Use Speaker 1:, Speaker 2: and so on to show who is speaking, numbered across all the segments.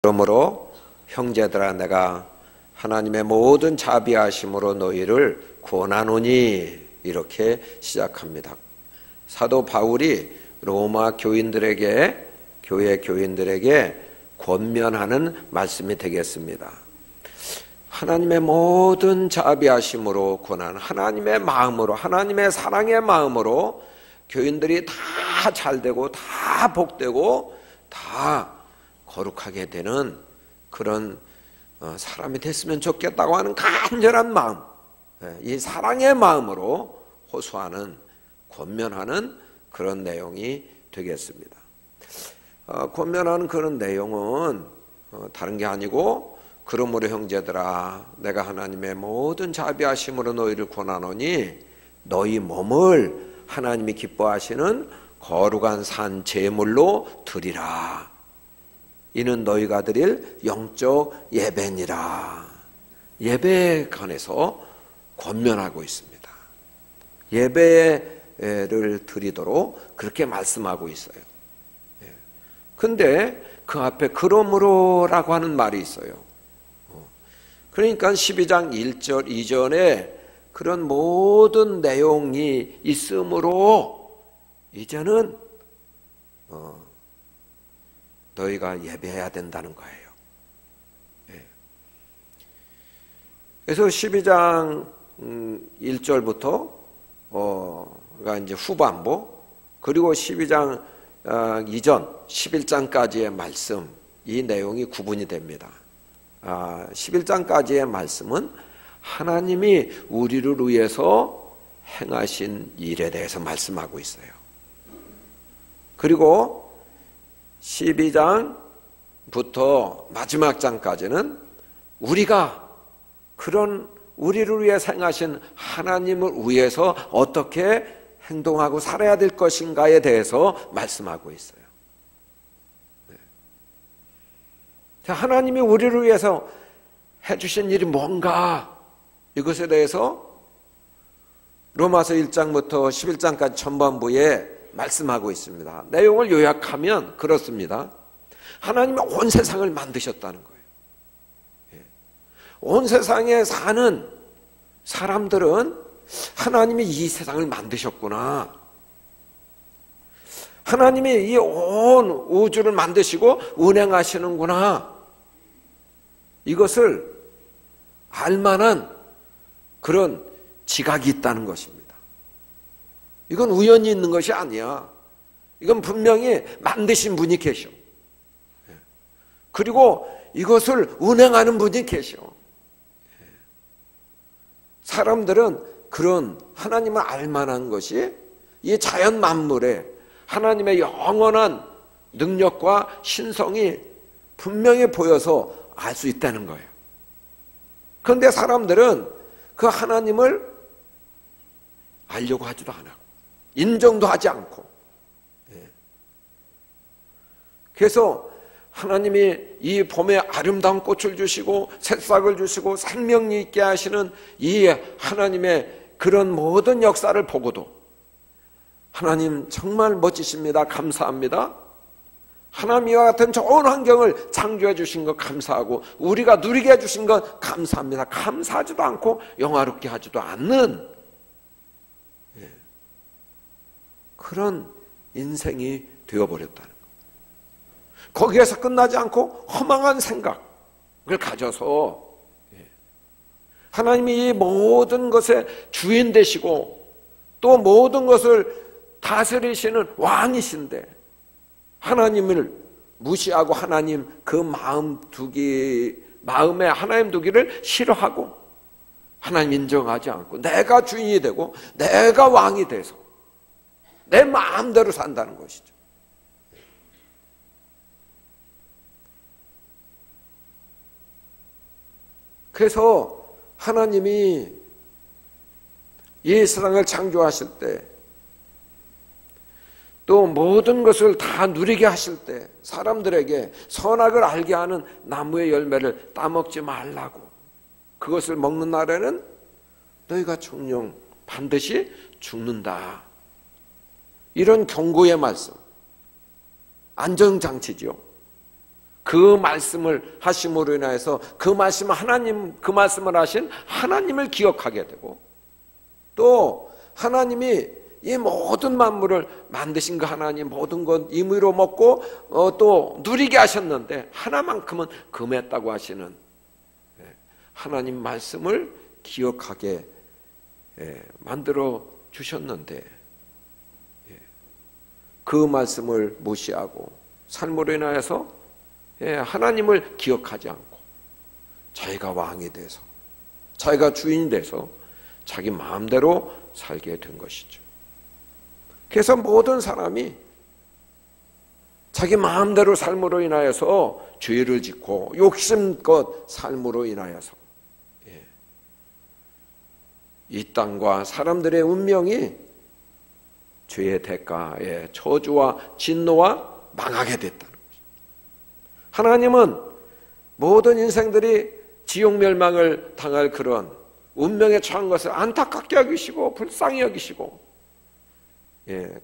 Speaker 1: 그러므로 형제들아 내가 하나님의 모든 자비하심으로 너희를 권하노니 이렇게 시작합니다. 사도 바울이 로마 교인들에게 교회 교인들에게 권면하는 말씀이 되겠습니다. 하나님의 모든 자비하심으로 권하는 하나님의 마음으로 하나님의 사랑의 마음으로 교인들이 다 잘되고 다 복되고 다 거룩하게 되는 그런 사람이 됐으면 좋겠다고 하는 간절한 마음, 이 사랑의 마음으로 호소하는 권면하는 그런 내용이 되겠습니다. 권면하는 그런 내용은 다른 게 아니고 그러므로 형제들아 내가 하나님의 모든 자비하심으로 너희를 권하노니 너희 몸을 하나님이 기뻐하시는 거룩한 산 제물로 드리라. 이는 너희가 드릴 영적 예배니라. 예배에 관해서 권면하고 있습니다. 예배를 드리도록 그렇게 말씀하고 있어요. 근데 그 앞에 그러므로라고 하는 말이 있어요. 그러니까 12장 1절 이전에 그런 모든 내용이 있으므로 이제는 너희가 예배해야 된다는 거예요. 그래서 12장 1절부터 가 이제 후반부, 그리고 12장 이전 11장까지의 말씀, 이 내용이 구분이 됩니다. 11장까지의 말씀은 하나님이 우리를 위해서 행하신 일에 대해서 말씀하고 있어요. 그리고 12장부터 마지막 장까지는 우리가 그런 우리를 위해서 행하신 하나님을 위해서 어떻게 행동하고 살아야 될 것인가에 대해서 말씀하고 있어요. 하나님이 우리를 위해서 해주신 일이 뭔가, 이것에 대해서 로마서 1장부터 11장까지 전반부에 말씀하고 있습니다. 내용을 요약하면 그렇습니다. 하나님이 온 세상을 만드셨다는 거예요. 온 세상에 사는 사람들은 하나님이 이 세상을 만드셨구나, 하나님이 이 온 우주를 만드시고 운행하시는구나, 이것을 알만한 그런 지각이 있다는 것입니다. 이건 우연히 있는 것이 아니야. 이건 분명히 만드신 분이 계셔. 그리고 이것을 운행하는 분이 계셔. 사람들은 그런 하나님을 알만한 것이 이 자연 만물에 하나님의 영원한 능력과 신성이 분명히 보여서 알 수 있다는 거예요. 그런데 사람들은 그 하나님을 알려고 하지도 않아, 인정도 하지 않고. 그래서 하나님이 이 봄에 아름다운 꽃을 주시고 새싹을 주시고 생명이 있게 하시는 이 하나님의 그런 모든 역사를 보고도 하나님 정말 멋지십니다, 감사합니다, 하나님과 같은 좋은 환경을 창조해 주신 것 감사하고 우리가 누리게 해주신 것 감사합니다, 감사하지도 않고 영화롭게 하지도 않는 그런 인생이 되어버렸다는 거예요. 거기에서 끝나지 않고 허망한 생각을 가져서 하나님이 이 모든 것의 주인 되시고 또 모든 것을 다스리시는 왕이신데 하나님을 무시하고 하나님 그 마음에 하나님 두기를 싫어하고 하나님 인정하지 않고 내가 주인이 되고 내가 왕이 돼서 내 마음대로 산다는 것이죠. 그래서 하나님이 이 세상을 창조하실 때 또 모든 것을 다 누리게 하실 때 사람들에게 선악을 알게 하는 나무의 열매를 따먹지 말라고, 그것을 먹는 날에는 너희가 정녕 반드시 죽는다, 이런 경고의 말씀, 안정장치죠. 그 말씀을 하심으로 인하여서 그 말씀 하나님, 그 말씀을 하신 하나님을 기억하게 되고, 또 하나님이 이 모든 만물을 만드신 그 하나님 모든 것 임의로 먹고 또 누리게 하셨는데 하나만큼은 금했다고 하시는 하나님 말씀을 기억하게 만들어 주셨는데, 그 말씀을 무시하고 삶으로 인하여서 하나님을 기억하지 않고 자기가 왕이 돼서, 자기가 주인이 돼서 자기 마음대로 살게 된 것이죠. 그래서 모든 사람이 자기 마음대로 삶으로 인하여서 죄를 짓고 욕심껏 삶으로 인하여서 이 땅과 사람들의 운명이 죄의 대가에 저주와 진노와 망하게 됐다는 것입니다. 하나님은 모든 인생들이 지옥 멸망을 당할 그런 운명에 처한 것을 안타깝게 여기시고 불쌍히 여기시고,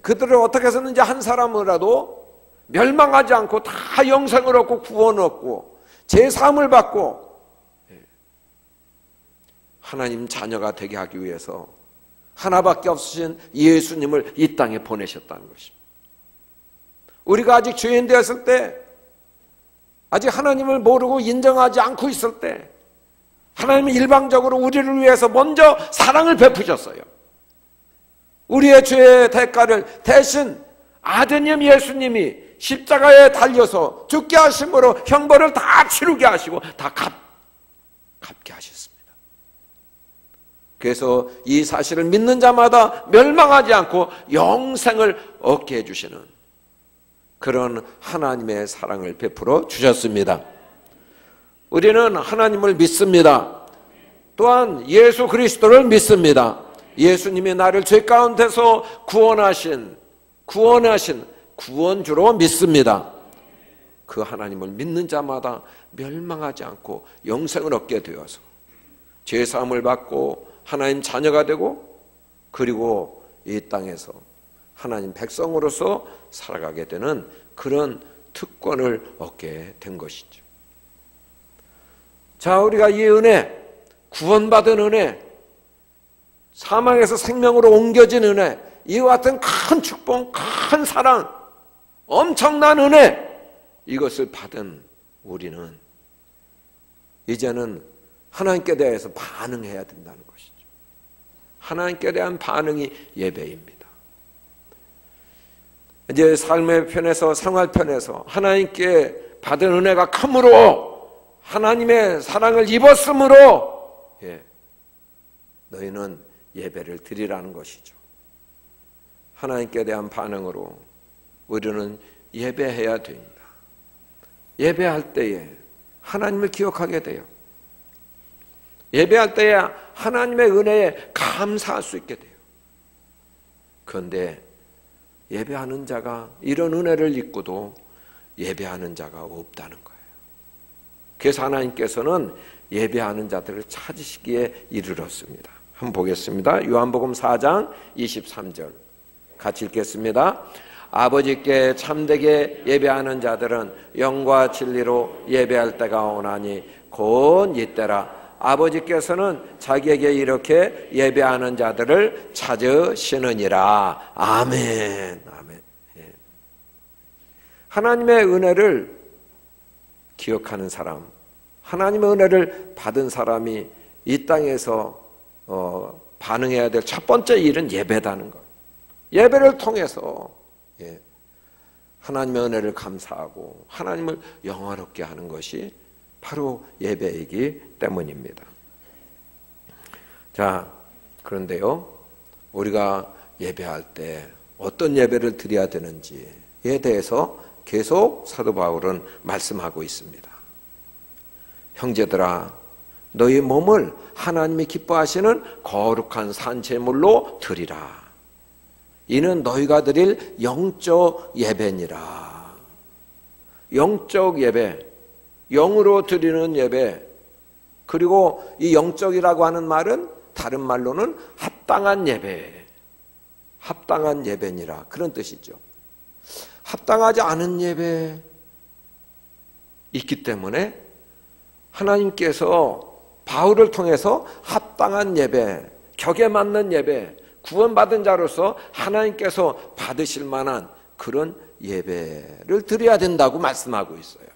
Speaker 1: 그들을 어떻게 해서든지 한 사람이라도 멸망하지 않고 다 영생을 얻고 구원을 얻고 제사함을 받고 하나님 자녀가 되게 하기 위해서 하나밖에 없으신 예수님을 이 땅에 보내셨다는 것입니다. 우리가 아직 죄인 되었을 때, 아직 하나님을 모르고 인정하지 않고 있을 때 하나님은 일방적으로 우리를 위해서 먼저 사랑을 베푸셨어요. 우리의 죄의 대가를 대신 아드님 예수님이 십자가에 달려서 죽게 하심으로 형벌을 다 치르게 하시고 다 갚게 하셨습니다. 그래서 이 사실을 믿는 자마다 멸망하지 않고 영생을 얻게 해주시는 그런 하나님의 사랑을 베풀어 주셨습니다. 우리는 하나님을 믿습니다. 또한 예수 그리스도를 믿습니다. 예수님이 나를 죄 가운데서 구원하신 구원주로 믿습니다. 그 하나님을 믿는 자마다 멸망하지 않고 영생을 얻게 되어서 죄사함을 받고 하나님 자녀가 되고, 그리고 이 땅에서 하나님 백성으로서 살아가게 되는 그런 특권을 얻게 된 것이죠. 자, 우리가 이 은혜, 구원받은 은혜, 사망에서 생명으로 옮겨진 은혜, 이와 같은 큰 축복, 큰 사랑, 엄청난 은혜, 이것을 받은 우리는 이제는 하나님께 대해서 반응해야 된다는 것이죠. 하나님께 대한 반응이 예배입니다. 이제 삶의 편에서, 생활 편에서 하나님께 받은 은혜가 크므로, 하나님의 사랑을 입었으므로 너희는 예배를 드리라는 것이죠. 하나님께 대한 반응으로 우리는 예배해야 됩니다. 예배할 때에 하나님을 기억하게 돼요. 예배할 때에 하나님의 은혜에 감사할 수 있게 돼요. 그런데 예배하는 자가, 이런 은혜를 입고도 예배하는 자가 없다는 거예요. 그래서 하나님께서는 예배하는 자들을 찾으시기에 이르렀습니다. 한번 보겠습니다. 요한복음 4장 23절 같이 읽겠습니다. 아버지께 참되게 예배하는 자들은 영과 진리로 예배할 때가 오나니 곧 이때라. 아버지께서는 자기에게 이렇게 예배하는 자들을 찾으시느니라. 아멘. 아멘. 하나님의 은혜를 기억하는 사람, 하나님의 은혜를 받은 사람이 이 땅에서 반응해야 될 첫 번째 일은 예배다는 것. 예배를 통해서 하나님의 은혜를 감사하고 하나님을 영화롭게 하는 것이 바로 예배이기 때문입니다. 자, 그런데요, 우리가 예배할 때 어떤 예배를 드려야 되는지에 대해서 계속 사도 바울은 말씀하고 있습니다. 형제들아, 너희 몸을 하나님이 기뻐하시는 거룩한 산제물로 드리라. 이는 너희가 드릴 영적 예배니라. 영적 예배, 영으로 드리는 예배, 그리고 이 영적이라고 하는 말은 다른 말로는 합당한 예배, 합당한 예배니라, 그런 뜻이죠. 합당하지 않은 예배, 있기 때문에 하나님께서 바울을 통해서 합당한 예배, 격에 맞는 예배, 구원받은 자로서 하나님께서 받으실 만한 그런 예배를 드려야 된다고 말씀하고 있어요.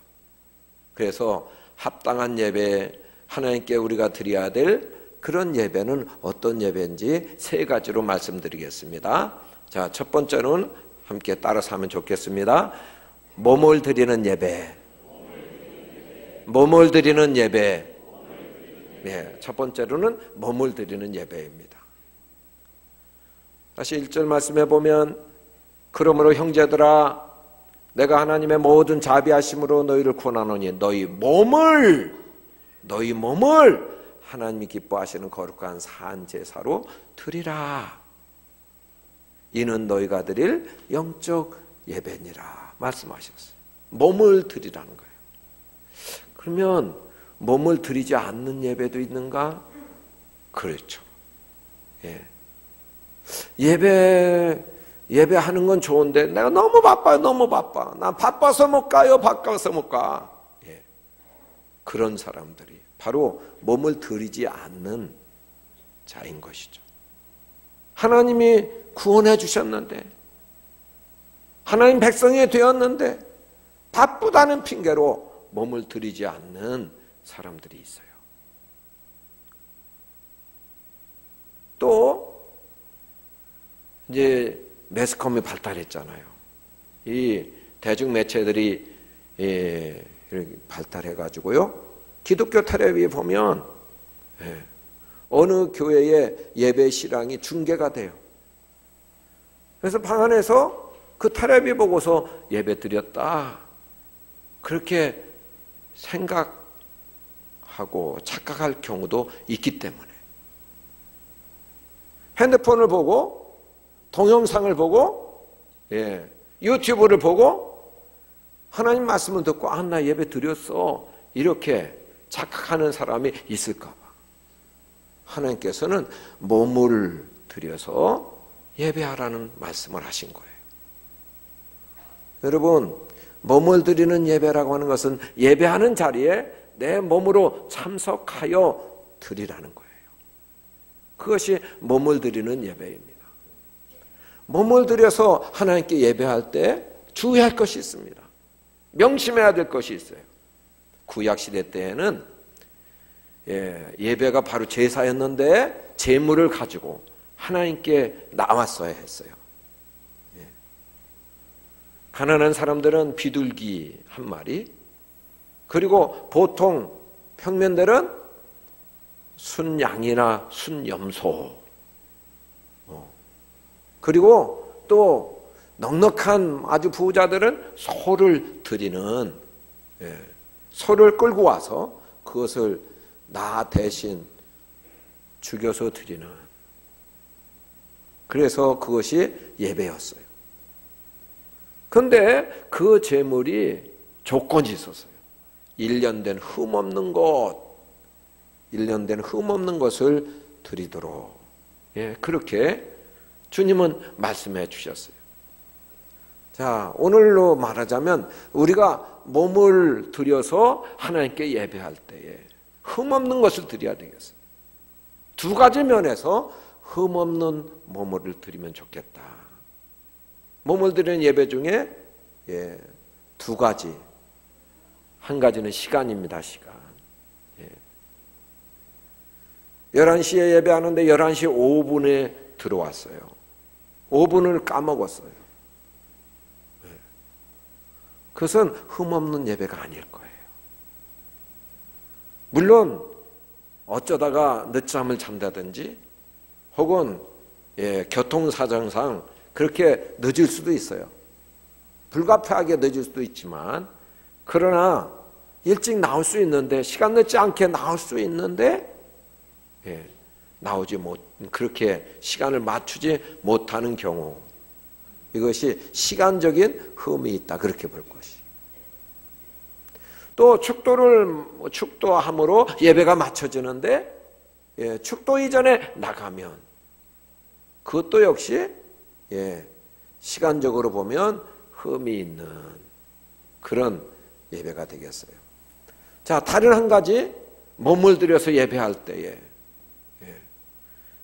Speaker 1: 그래서 합당한 예배, 하나님께 우리가 드려야 될 그런 예배는 어떤 예배인지 세 가지로 말씀드리겠습니다. 자, 첫 번째는 함께 따라서 하면 좋겠습니다. 몸을 드리는 예배. 몸을 드리는 예배. 네, 첫 번째로는 몸을 드리는 예배입니다. 다시 1절 말씀해 보면, 그러므로 형제들아 내가 하나님의 모든 자비하심으로 너희를 구원하노니 너희 몸을 하나님이 기뻐하시는 거룩한 산 제사로 드리라. 이는 너희가 드릴 영적 예배니라 말씀하셨어요. 몸을 드리라는 거예요. 그러면 몸을 드리지 않는 예배도 있는가? 그렇죠. 예. 예배하는 건 좋은데 내가 너무 바빠요. 너무 바빠. 난 바빠서 못 가요. 바빠서 못 가. 예. 그런 사람들이 바로 몸을 드리지 않는 자인 것이죠. 하나님이 구원해 주셨는데, 하나님 백성이 되었는데 바쁘다는 핑계로 몸을 드리지 않는 사람들이 있어요. 또 이제 매스컴이 발달했잖아요. 이 대중매체들이 이렇게 발달해가지고요. 기독교 텔레비에 보면 어느 교회의 예배 실황이 중계가 돼요. 그래서 방 안에서 그 텔레비 보고서 예배 드렸다, 그렇게 생각하고 착각할 경우도 있기 때문에 핸드폰을 보고 동영상을 보고 유튜브를 보고 하나님 말씀을 듣고 나 예배 드렸어 이렇게 착각하는 사람이 있을까 봐 하나님께서는 몸을 들여서 예배하라는 말씀을 하신 거예요. 여러분, 몸을 드리는 예배라고 하는 것은 예배하는 자리에 내 몸으로 참석하여 드리라는 거예요. 그것이 몸을 드리는 예배입니다. 몸을 들여서 하나님께 예배할 때 주의할 것이 있습니다. 명심해야 될 것이 있어요. 구약시대 때에는 예배가 바로 제사였는데 제물을 가지고 하나님께 나왔어야 했어요. 가난한 사람들은 비둘기 한 마리, 그리고 보통 평면들은 순양이나 순염소, 그리고 또 넉넉한 아주 부자들은 소를 드리는, 소를 끌고 와서 그것을 나 대신 죽여서 드리는, 그래서 그것이 예배였어요. 그런데 그 제물이 조건이 있었어요. 1년 된 흠없는 것, 1년 된 흠없는 것을 드리도록, 그렇게 주님은 말씀해 주셨어요. 자, 오늘로 말하자면 우리가 몸을 들여서 하나님께 예배할 때에 흠없는 것을 드려야 되겠어요. 두 가지 면에서 흠없는 몸을 드리면 좋겠다. 몸을 드리는 예배 중에 두 가지. 한 가지는 시간입니다. 시간. 11시에 예배하는데 11시 5분에 들어왔어요. 5분을 까먹었어요. 그것은 흠없는 예배가 아닐 거예요. 물론 어쩌다가 늦잠을 잔다든지 혹은 교통사정상 그렇게 늦을 수도 있어요. 불가피하게 늦을 수도 있지만, 그러나 일찍 나올 수 있는데, 시간 늦지 않게 나올 수 있는데 나오지 못, 그렇게 시간을 맞추지 못하는 경우, 이것이 시간적인 흠이 있다, 그렇게 볼 것이. 또 축도함으로 예배가 맞춰지는데 축도 이전에 나가면 그것도 역시 시간적으로 보면 흠이 있는 그런 예배가 되겠어요. 자, 다른 한 가지, 몸을 들여서 예배할 때에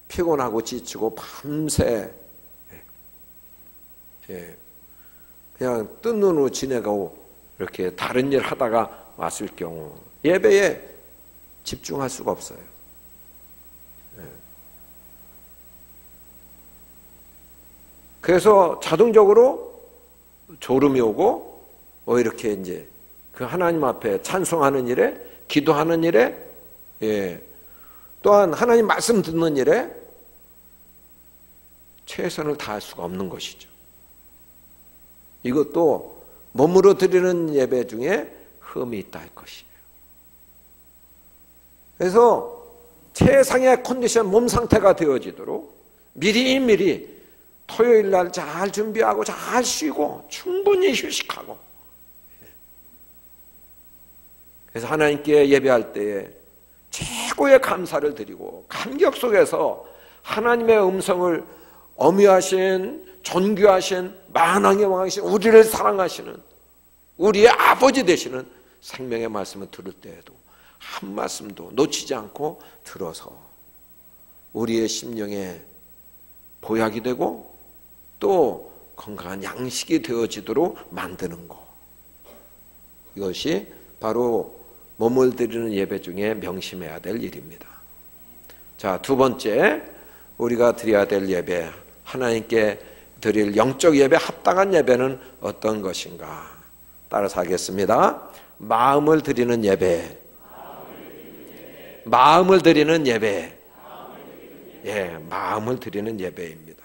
Speaker 1: 피곤하고 지치고 밤새 그냥 뜬 눈으로 지내고 이렇게 다른 일 하다가 왔을 경우 예배에 집중할 수가 없어요. 그래서 자동적으로 졸음이 오고 이렇게 이제 그 하나님 앞에 찬송하는 일에, 기도하는 일에, 또한 하나님 말씀 듣는 일에 최선을 다할 수가 없는 것이죠. 이것도 몸으로 드리는 예배 중에 흠이 있다 할 것이에요. 그래서 최상의 컨디션, 몸 상태가 되어지도록 미리미리 토요일 날 잘 준비하고 잘 쉬고 충분히 휴식하고, 그래서 하나님께 예배할 때에 최고의 감사를 드리고 감격 속에서 하나님의 음성을 엄유하신, 존귀하신, 만왕의 왕이신, 우리를 사랑하시는 우리의 아버지 되시는 생명의 말씀을 들을 때에도 한 말씀도 놓치지 않고 들어서 우리의 심령에 보약이 되고 또 건강한 양식이 되어지도록 만드는 것, 이것이 바로 몸을 드리는 예배 중에 명심해야 될 일입니다. 자, 두 번째, 우리가 드려야 될 예배, 하나님께 드릴 영적 예배, 합당한 예배는 어떤 것인가? 따라서 하겠습니다. 마음을 드리는 예배. 마음을 드리는 예배. 마음을 드리는 예배입니다.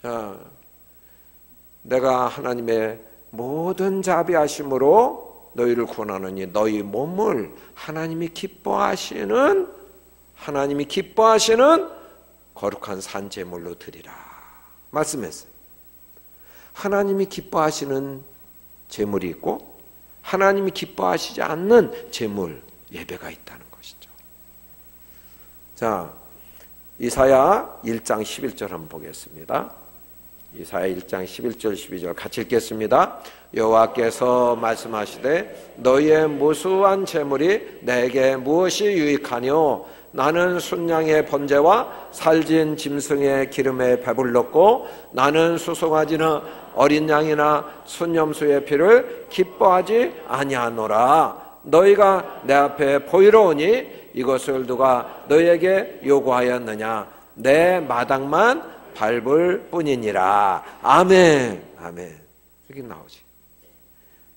Speaker 1: 자, 내가 하나님의 모든 자비하심으로 너희를 구원하느니 너희 몸을 하나님이 기뻐하시는 거룩한 산 제물로 드리라 말씀했어요. 하나님이 기뻐하시는 제물이 있고 하나님이 기뻐하시지 않는 제물, 예배가 있다는 것이죠. 자, 이사야 1장 11절 한번 보겠습니다. 이사야 1장 11절 12절 같이 읽겠습니다. 여호와께서 말씀하시되 너희의 무수한 재물이 내게 무엇이 유익하뇨? 나는 순양의 번제와 살진 짐승의 기름에 배불렀고 나는 수송아지나 어린 양이나 순염소의 피를 기뻐하지 아니하노라. 너희가 내 앞에 보이러 오니 이것을 누가 너희에게 요구하였느냐? 내 마당만 밟을 뿐이니라. 아멘. 아멘. 여기 나오지.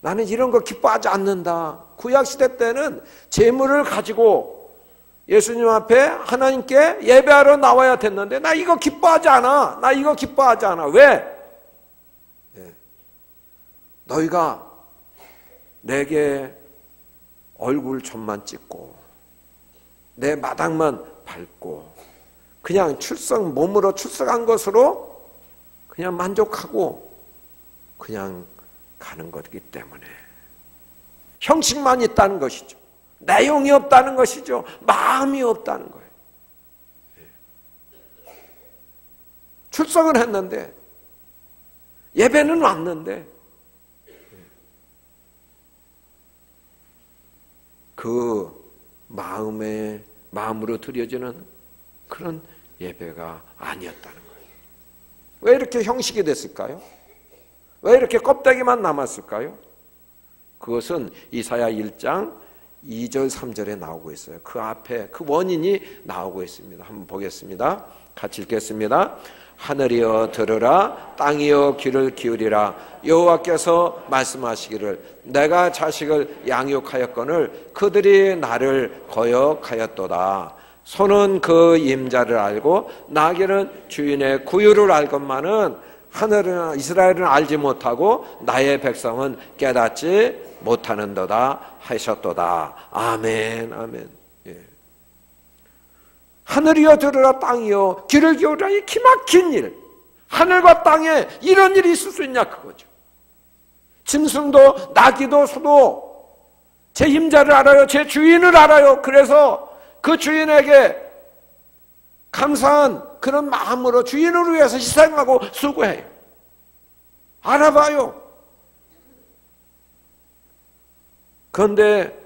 Speaker 1: 나는 이런 거 기뻐하지 않는다. 구약시대 때는 재물을 가지고 예수님 앞에 하나님께 예배하러 나와야 됐는데 나 이거 기뻐하지 않아. 나 이거 기뻐하지 않아. 왜? 너희가 내게 얼굴점만 찍고 내 마당만 밟고 그냥 몸으로 출석한 것으로 그냥 만족하고 그냥 가는 것이기 때문에 형식만 있다는 것이죠. 내용이 없다는 것이죠. 마음이 없다는 거예요. 출석은 했는데 예배는 왔는데 그 마음으로 드려지는 그런 예배가 아니었다는 거예요. 왜 이렇게 형식이 됐을까요? 왜 이렇게 껍데기만 남았을까요? 그것은 이사야 1장 2절 3절에 나오고 있어요. 그 앞에 그 원인이 나오고 있습니다. 한번 보겠습니다. 같이 읽겠습니다. 하늘이여 들으라, 땅이여 귀를 기울이라. 여호와께서 말씀하시기를 내가 자식을 양육하였거늘 그들이 나를 거역하였도다. 소는 그 임자를 알고 나귀는 주인의 구유를 알건만은 하늘은 이스라엘은 알지 못하고 나의 백성은 깨닫지 못하는도다 하셨도다. 아멘. 아멘. 예. 하늘이여 들으라, 땅이여 귀를 기울이라. 이 기막힌 일, 하늘과 땅에 이런 일이 있을 수 있냐 그거죠. 짐승도 나귀도 소도 제 임자를 알아요. 제 주인을 알아요. 그래서 그 주인에게 감사한 그런 마음으로 주인을 위해서 희생하고 수고해요. 알아봐요. 그런데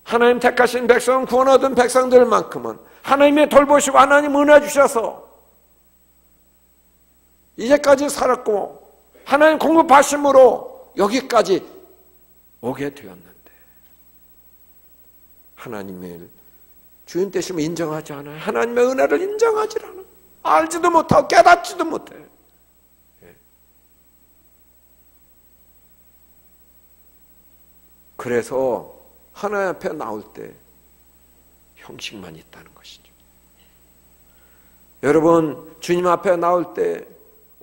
Speaker 1: 하나님 택하신 백성, 구원 얻은 백성들만큼은 하나님의 돌보시고 하나님 은혜 주셔서 이제까지 살았고 하나님 공급하심으로 여기까지 오게 되었는데 하나님을 주인 되심을 인정하지 않아요. 하나님의 은혜를 인정하지 않아요. 알지도 못하고 깨닫지도 못해요. 그래서 하나님 앞에 나올 때 형식만 있다는 것이죠. 여러분, 주님 앞에 나올 때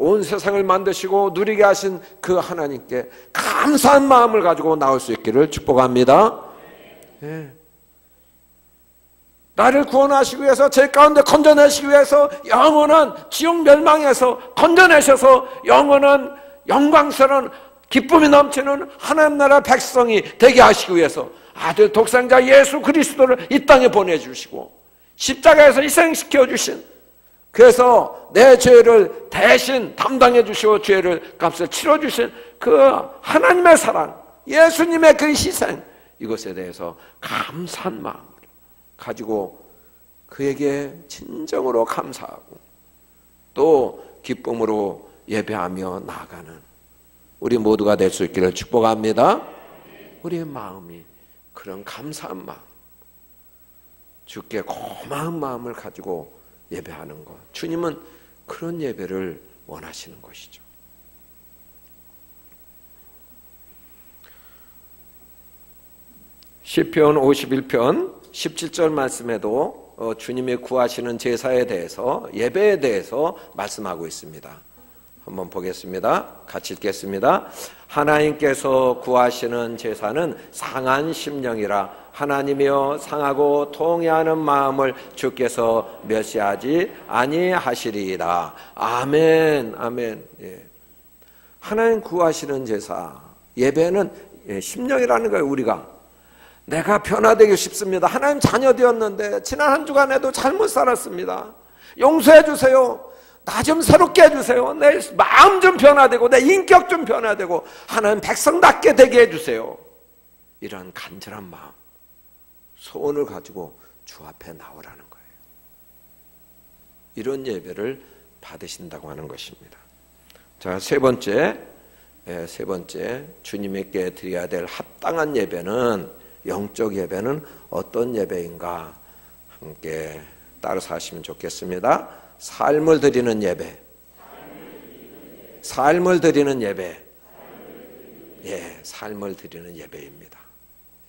Speaker 1: 온 세상을 만드시고 누리게 하신 그 하나님께 감사한 마음을 가지고 나올 수 있기를 축복합니다. 네. 나를 구원하시기 위해서, 제 가운데 건져내시기 위해서, 영원한 지옥 멸망에서 건져내셔서 영원한 영광스러운 기쁨이 넘치는 하나님 나라 백성이 되게 하시기 위해서 아들 독생자 예수 그리스도를 이 땅에 보내주시고 십자가에서 희생시켜 주신, 그래서 내 죄를 대신 담당해 주시고 죄를 값을 치러 주신 그 하나님의 사랑, 예수님의 그 희생, 이것에 대해서 감사한 마음을 가지고 그에게 진정으로 감사하고 또 기쁨으로 예배하며 나아가는 우리 모두가 될 수 있기를 축복합니다. 우리의 마음이 그런 감사한 마음, 주께 고마운 마음을 가지고 예배하는 것, 주님은 그런 예배를 원하시는 것이죠. 시편 51편 17절 말씀에도 주님이 구하시는 제사에 대해서, 예배에 대해서 말씀하고 있습니다. 한번 보겠습니다. 같이 읽겠습니다. 하나님께서 구하시는 제사는 상한 심령이라 하나님이여 상하고 통회하는 마음을 주께서 멸시하지 아니하시리이다. 아멘. 아멘. 예. 하나님 구하시는 제사, 예배는 심령이라는 거예요. 우리가 내가 변화되고 싶습니다. 하나님 자녀 되었는데 지난 한 주간에도 잘못 살았습니다. 용서해 주세요. 나 좀 새롭게 해주세요. 내 마음 좀 변화되고 내 인격 좀 변화되고 하나님 백성답게 되게 해주세요. 이런 간절한 마음, 소원을 가지고 주 앞에 나오라는 거예요. 이런 예배를 받으신다고 하는 것입니다. 자, 세 번째 주님께 드려야 될 합당한 예배는, 영적 예배는 어떤 예배인가 함께 따라서 하시면 좋겠습니다. 삶을 드리는 예배. 삶을 드리는 예배. 예, 삶을 드리는 예배입니다.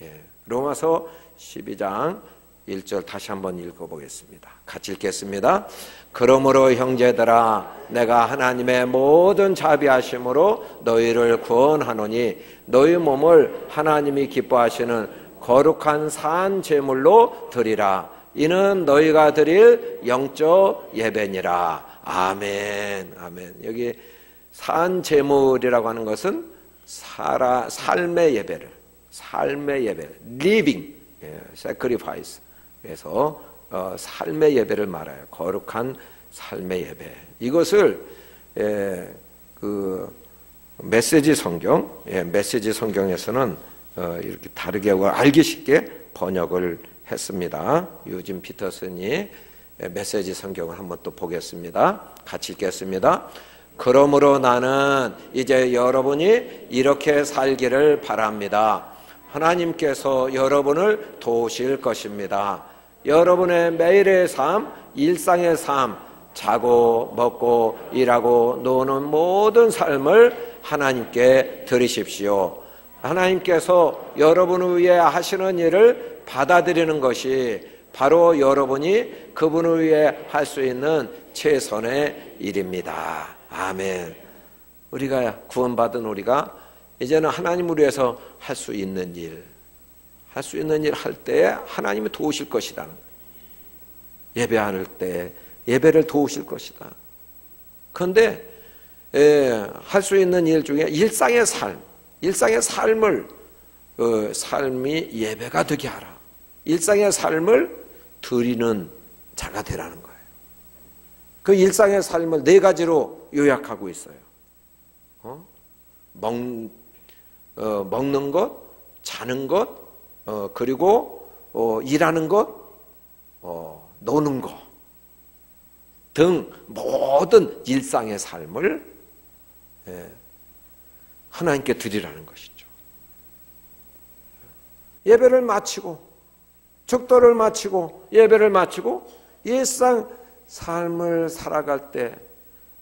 Speaker 1: 예, 로마서 12장 1절 다시 한번 읽어보겠습니다. 같이 읽겠습니다. 그러므로 형제들아 내가 하나님의 모든 자비하심으로 너희를 구원하노니 너희 몸을 하나님이 기뻐하시는 거룩한 산 제물로 드리라. 이는 너희가 드릴 영적 예배니라. 아멘. 아멘. 여기 산 제물이라고 하는 것은 삶의 예배를, living sacrifice, 그래서 삶의 예배를 말해요. 거룩한 삶의 예배. 이것을 그 메시지 성경에서는 이렇게 다르게 하고 알기 쉽게 번역을 했습니다. 유진 피터슨이 메시지 성경을 한번 또 보겠습니다. 같이 읽겠습니다. 그러므로 나는 이제 여러분이 이렇게 살기를 바랍니다. 하나님께서 여러분을 도우실 것입니다. 여러분의 매일의 삶, 일상의 삶, 자고 먹고 일하고 노는 모든 삶을 하나님께 드리십시오. 하나님께서 여러분을 위해 하시는 일을 받아들이는 것이 바로 여러분이 그분을 위해 할 수 있는 최선의 일입니다. 아멘. 우리가 구원받은 우리가 이제는 하나님을 위해서 할 수 있는 일, 할 때 하나님이 도우실 것이다. 예배할 때 예배를 도우실 것이다. 그런데 할 수 있는 일 중에 일상의 삶을 삶이 예배가 되게 하라. 일상의 삶을 드리는 자가 되라는 거예요. 그 일상의 삶을 네 가지로 요약하고 있어요. 먹는 것, 자는 것, 그리고 일하는 것, 노는 것 등 모든 일상의 삶을 하나님께 드리라는 것이죠. 예배를 마치고 축도를 마치고 예배를 마치고 일상 삶을 살아갈 때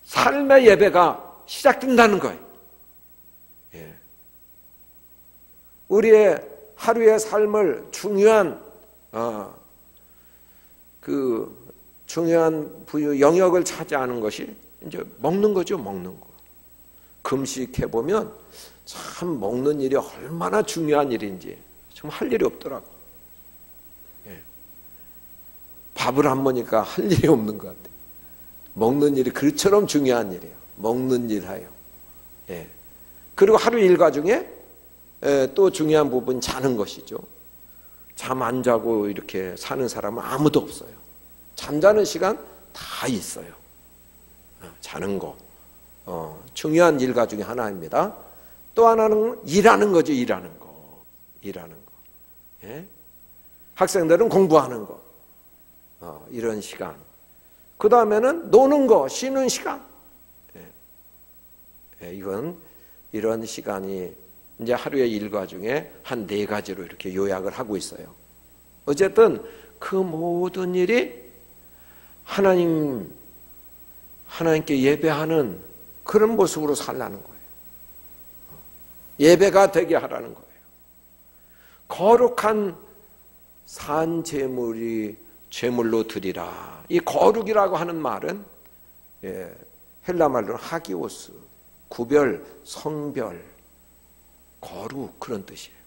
Speaker 1: 삶의 예배가 시작된다는 거예요. 우리의 하루의 삶을 중요한 중요한 부유 영역을 차지하는 것이 이제 먹는 거죠. 먹는 거. 금식해 보면 참 먹는 일이 얼마나 중요한 일인지 좀 할 일이 없더라고. 밥을 안 먹으니까 할 일이 없는 것 같아요. 먹는 일이 그처럼 중요한 일이에요. 먹는 일 하여. 그리고 하루 일과 중에 또 중요한 부분 자는 것이죠. 잠 안 자고 이렇게 사는 사람은 아무도 없어요. 잠자는 시간 다 있어요. 자는 거 중요한 일과 중에 하나입니다. 또 하나는 일하는 거죠. 일하는 거. 학생들은 공부하는 거. 이런 시간. 그 다음에는 노는 거, 쉬는 시간. 이런 시간이 이제 하루의 일과 중에 한 4가지로 이렇게 요약을 하고 있어요. 어쨌든 그 모든 일이 하나님께 예배하는 그런 모습으로 살라는 거예요. 예배가 되게 하라는 거예요. 거룩한 산 제물로 드리라. 이 거룩이라고 하는 말은 헬라 말로 하기오스, 구별, 성별, 거룩 그런 뜻이에요.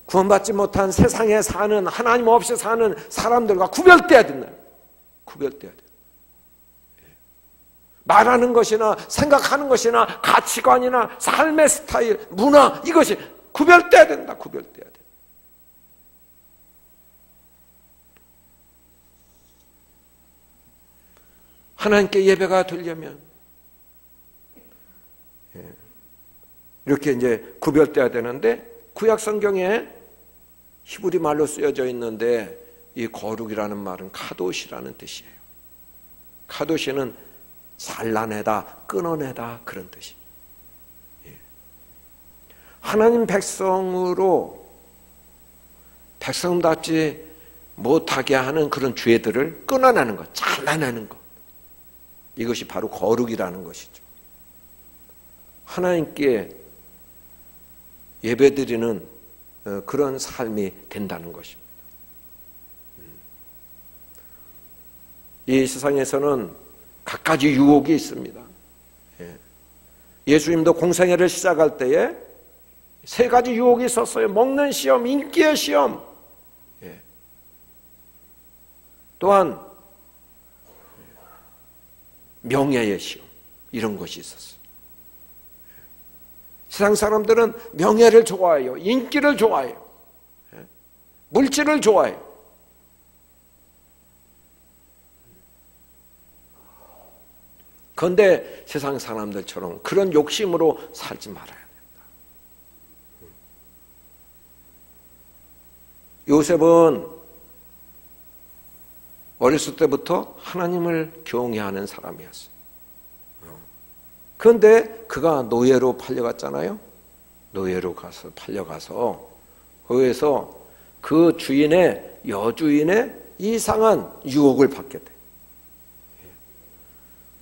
Speaker 1: 구원받지 못한 세상에 사는 하나님 없이 사는 사람들과 구별돼야 된다. 구별돼야 돼. 말하는 것이나 생각하는 것이나 가치관이나 삶의 스타일, 문화 이것이 구별돼야 된다. 구별돼야 돼. 하나님께 예배가 되려면 이렇게 이제 구별돼야 되는데 구약 성경에 히브리 말로 쓰여져 있는데 이 거룩이라는 말은 카도시라는 뜻이에요. 카도시는 잘라내다, 끊어내다 그런 뜻이에요. 하나님 백성답지 못하게 하는 그런 죄들을 끊어내는 것, 잘라내는 것. 이것이 바로 거룩이라는 것이죠. 하나님께 예배드리는 그런 삶이 된다는 것입니다. 이 세상에서는 갖가지 유혹이 있습니다. 예수님도 공생애를 시작할 때에 3가지 유혹이 있었어요. 먹는 시험, 인기의 시험, 또한 명예의 시험, 이런 것이 있었어요. 세상 사람들은 명예를 좋아해요. 인기를 좋아해요. 물질을 좋아해요. 그런데 세상 사람들처럼 그런 욕심으로 살지 말아야 된다. 요셉은 어렸을 때부터 하나님을 경외하는 사람이었어요. 그런데 그가 노예로 팔려갔잖아요. 노예로 팔려가서 거기에서 그 여주인의 이상한 유혹을 받게 돼.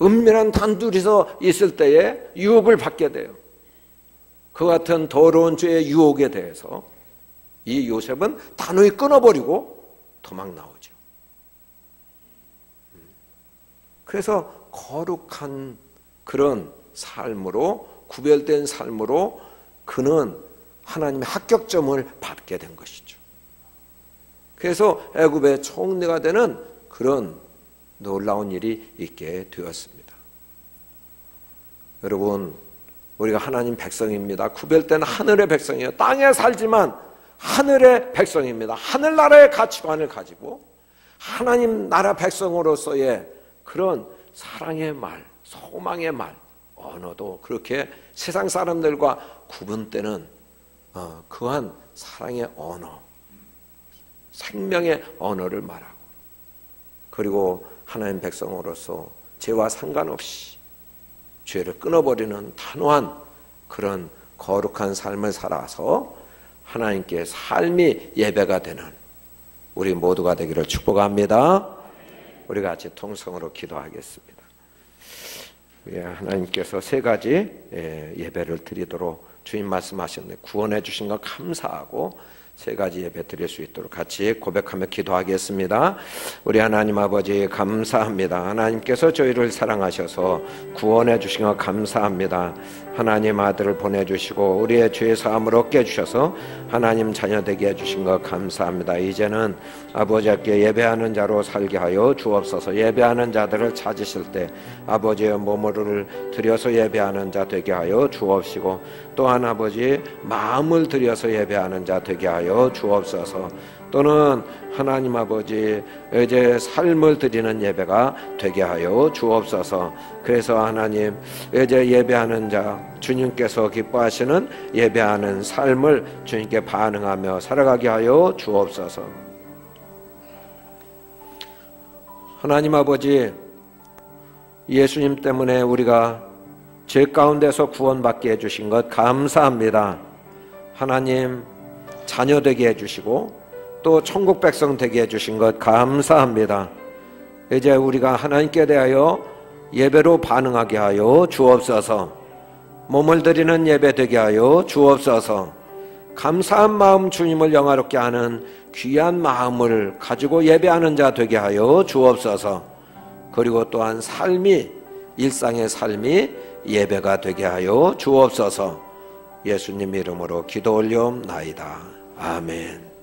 Speaker 1: 은밀한 단둘이서 있을 때에 유혹을 받게 돼요. 그 같은 더러운 죄의 유혹에 대해서 이 요셉은 단호히 끊어버리고 도망 나오죠. 그래서 거룩한 그런 삶으로, 구별된 삶으로 그는 하나님의 합격점을 받게 된 것이죠. 그래서 애굽의 총리가 되는 그런 놀라운 일이 있게 되었습니다. 여러분, 우리가 하나님 백성입니다. 구별된 하늘의 백성이에요. 땅에 살지만 하늘의 백성입니다. 하늘나라의 가치관을 가지고 하나님 나라 백성으로서의 그런 사랑의 말, 소망의 말, 언어도 그렇게 세상 사람들과 구분되는 그한 사랑의 언어, 생명의 언어를 말하고, 그리고 하나님 백성으로서 죄와 상관없이 죄를 끊어버리는 단호한 그런 거룩한 삶을 살아서 하나님께 삶이 예배가 되는 우리 모두가 되기를 축복합니다. 우리 같이 통성으로 기도하겠습니다. 하나님께서 세 가지 예배를 드리도록 주님 말씀하셨네. 구원해 주신 것 감사하고 세 가지 예배 드릴 수 있도록 같이 고백하며 기도하겠습니다. 우리 하나님 아버지 감사합니다. 하나님께서 저희를 사랑하셔서 구원해 주신 것 감사합니다. 하나님 아들을 보내주시고 우리의 죄 사함을 얻게 해주셔서 하나님 자녀 되게 해주신 것 감사합니다. 이제는 아버지께 예배하는 자로 살게 하여 주옵소서. 예배하는 자들을 찾으실 때 아버지의 몸을 들여서 예배하는 자 되게 하여 주옵시고, 또한 아버지 마음을 들여서 예배하는 자 되게 하여 주옵소서. 또는 하나님 아버지 이제 삶을 드리는 예배가 되게 하여 주옵소서. 그래서 하나님 이제 예배하는 자, 주님께서 기뻐하시는 예배하는 삶을 주님께 반응하며 살아가게 하여 주옵소서. 하나님 아버지, 예수님 때문에 우리가 죄 가운데서 구원받게 해주신 것 감사합니다. 하나님 자녀 되게 해주시고 또 천국 백성 되게 해주신 것 감사합니다. 이제 우리가 하나님께 대하여 예배로 반응하게 하여 주옵소서. 몸을 드리는 예배 되게 하여 주옵소서. 감사한 마음, 주님을 영화롭게 하는 귀한 마음을 가지고 예배하는 자 되게 하여 주옵소서. 그리고 또한 삶이, 일상의 삶이 예배가 되게 하여 주옵소서. 예수님 이름으로 기도 올리옵나이다. 아멘.